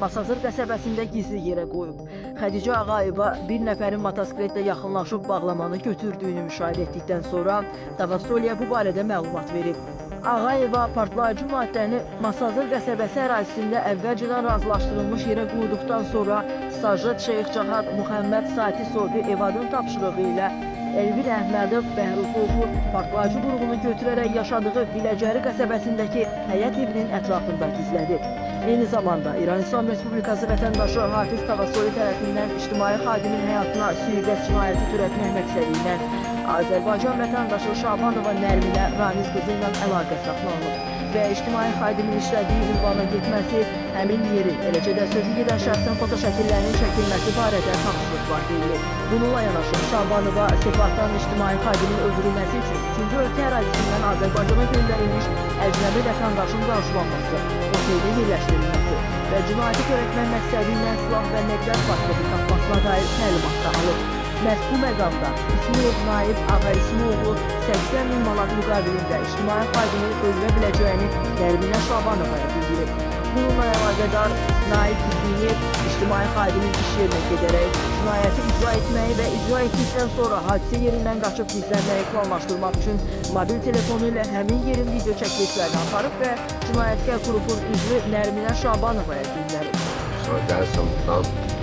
Masazır qəsəbəsində gizli yerə qoyub. Xədicə Ağayeva bir nəfərin motosikletlə yaxınlaşıb bağlamanı götürdüyünü müşahidə etdikdən sonra Davastoliyə bu barədə məlumat verib. Ağayeva partlayıcı maddəni Masazır qəsəbəsi ərazisində əvvəlcədən razılaşdırılmış yerə qoyduqdan sonra Sajid Şeyx Cahad Muhammed Satisovi evadın tapşırığı ilə Elvir Əhmədov Bəhrufovu partlayıcı qurğunu götürərək yaşadığı Biləcəri qəsəbəsindəki həyət evinin ətrafında gizlədib. Eyni zamanda İran İslam Respublikası vətəndaşı Hafiz Tavasoli tərəfindən ictimai xadimin həyatına sui-qəsd cinayəti törətmək məqsədi ilə Azərbaycan vətəndaşı Şabanova Nərminə Ramiz qızı ilə əlaqə saxlanılıb və ictimai xadimin işlədiyi ünvana getməsi, həmin yeri, eləcə də sözü gedən şəxsin fotoşəkillərinin çəkilməsi barədə tapşırıq var deyilir. Bununla yanaşı Şabanova Sepahdan ictimai xadimin öldürülməsi üçün 3-cü ölkə ərazisindən Azərbaycana göndərilmiş əcnəbi vətəndaşın qarşılanması, oteldə yerləşdirilməsi və cinayəti törətmək məqsədi ilə silah və nəqliyyat vasitəsi tapmasına dair təlimat da alıb. Məhz bu məqamda İsmail Naib Ağa İsmaoğlu 80 min manat müqabilində ictimai xadimi öldürə biləcəyini Nərminə Şabanovaya bildirib. Bununla əlaqədar Naib İsmail ictimai xadimin iş yerinə gedərək cinayəti icra etməyi və icra etdikdən sonra hadisə yerindən qaçıb gizlənməyi planlaşdırmaq üçün mobil telefonu ilə həmin yerin video çəkilişlərini aparıb və cinayətkar qrupun üzvü Nərminə Şabanovaya göndərib. Sonra gəlsəm buradan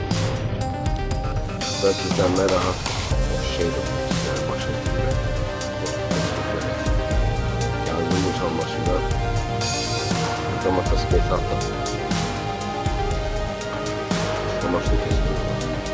ve sizden rahat şey de sizlere başlayacağım. Yazdım yaşanmasında burada motosiklet aldım. Amaçlı kesinlikle.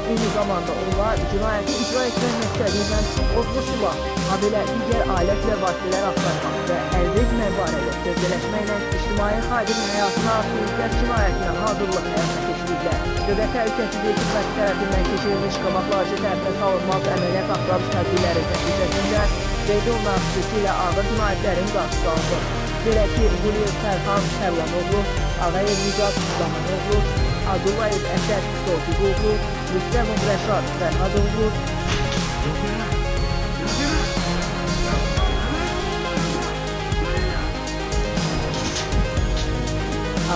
Eyni zamanda onlar cinayəti icra etmək məqsədilə odlu silah, habelə digər alət və vasitələr axtarmaq və əldə etmək barədə sözləşməklə ictimai xadimin həyatına sui-qəsd cinayətinə hazırlıq həyata keçiriblər. Dövlət Təhlükəsizlik Xidməti tərəfindən keçirilmiş qabaqlayıcı tərəfə salınmaz əməliyyat axtarış tədbirləri nəticəsində qeyd olunan xüsusilə ağır cinayətlərin qarşısı alındı. Belə ki, Quliyev Fərhan Tərlanoğlu, Ağayev Nicat Zamanovlu, Adullayev Əsəd Tofiqoğlu, Rüstəmov Rəşad Fərhadoğlu,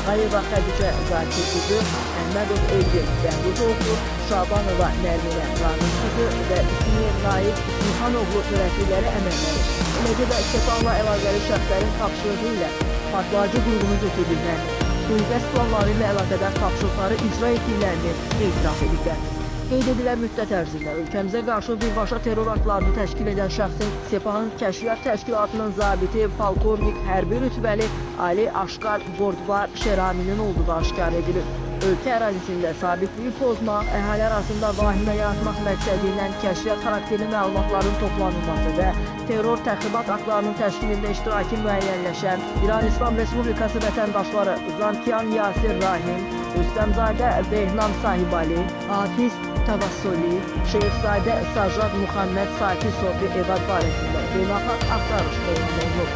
Ağayeva Xədicə Zakir qızı, Əhmədov Elgin Bəhruzoğlu, Şabanova Nərminə Ramiz qızı və İsmail Naib İlhanoğlu törətlikləri əməlləri, eləcə də Stefanla əlaqəli şəxslərin tapşırığı ilə partlayıcı qurğunu götürdüklərini, sui-qəsd planları ilə əlaqədar tapşırıqları icra etdiklərini etiraf ediblər. Qeyd edilən müddət ərzində ölkəmizə qarşı birbaşa terror aktlarını təşkil edən şəxsin Sepahın Kəşfiyyat Təşkilatının zabiti, polkovnik, hərbi rütbəli Ali Aşqar Bordvar Şeraminin olduğu aşkar edilir. Ölkə ərazisində sabitliyi pozmaq, əhali arasında vahimə yaratmaq məqsədi ilə kəşfiyyat xarakterli məlumatların toplanılması və terror təxribat aktlarının təşkilində iştiraki müəyyənləşən İran İslam Respublikası vətəndaşları Zankiyan Yasir Rahim, Rüstəmzadə Behnam Sahibali, Hafiz Tavassoli, Şeyxzadə Sajad Muhammed Saki Sofi Evad barəsində beynəlxalq axtarış elan olunub.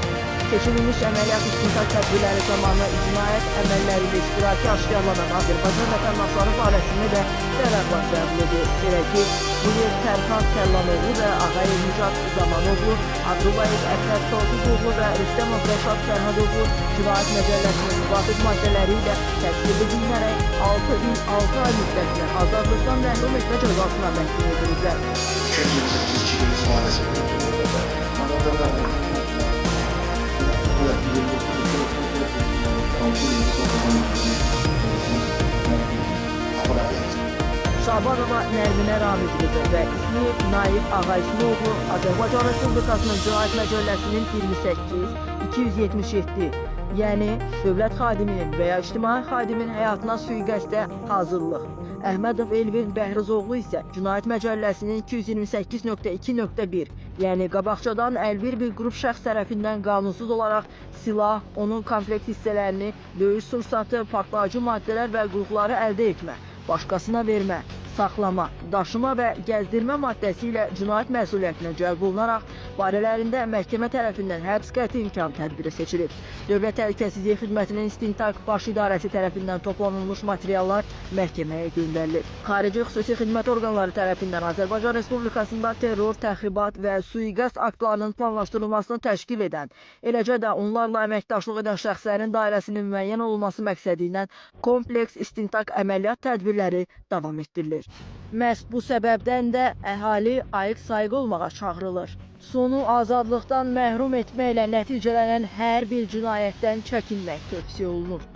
Keçirilmiş əməliyyat istintaq tədbirləri zamanı cinayət əməllərində iştiraki aşkarlanan Azərbaycan vətəndaşları barəsində də qərarlar qəbul edilir. Belə ki, Quliyev Fərhan Tərlanoğlu və Ağayev Nicat Zamanovlu, Abdullayev Əsəd Tofiqoğlu və Rüstəmov Rəşad Fərhadoğlu cinayət məcəlləsinin müvafiq maddeləri ilə təqsir edilmərək 6 il 6 ay müddətinə azadlıqdan məhrum etmə cəzasına məhkum ediliblər. Şabanova Nərminə Ramiz qızı və İsmail Naib Ağa İsmaoğlu Azərbaycan Respublikasının Cinayət Məcəlləsinin 28-277, yəni dövlət xadiminin və ya ictimai xadimin həyatına sui-qəsdə hazırlıq. Əhmədov Elvin Bəhruzoğlu isə Cinayət Məcəlləsinin 228.2.1, yəni qabaqcadan əlbir bir qrup şəxs tərəfindən qanunsuz olaraq silah, onun komplekt hissələrini, döyüş sursatı, partlayıcı maddələr və qurğuları əldə etmə, başqasına vermə, saxlama, daşıma və gəzdirmə maddəsi ilə cinayət məsuliyyətinə cəlb olunaraq barələrində məhkəmə tərəfindən həbs qəti imkan tədbiri seçilib. Dövlət Təhlükəsizlik Xidmətinin İstintaq Baş İdarəsi tərəfindən toplanılmış materiallar məhkəməyə göndərilib. Xarici xüsusi xidmət orqanları tərəfindən Azərbaycan Respublikasında terror, təxribat və sui-qəsd aktlarının planlaşdırılmasını təşkil edən, eləcə də onlarla əməkdaşlıq edən şəxslərin dairəsinin müəyyən olunması məqsədi ilə kompleks istintaq əməliyyat tədbirləri davam etdirilir. Məhz bu səbəbdən də əhali ayıq-sayıq olmağa çağırılır. Sonu azadlıqdan məhrum etməklə nəticələnən hər bir cinayətdən çəkinmək tövsiyə olunur.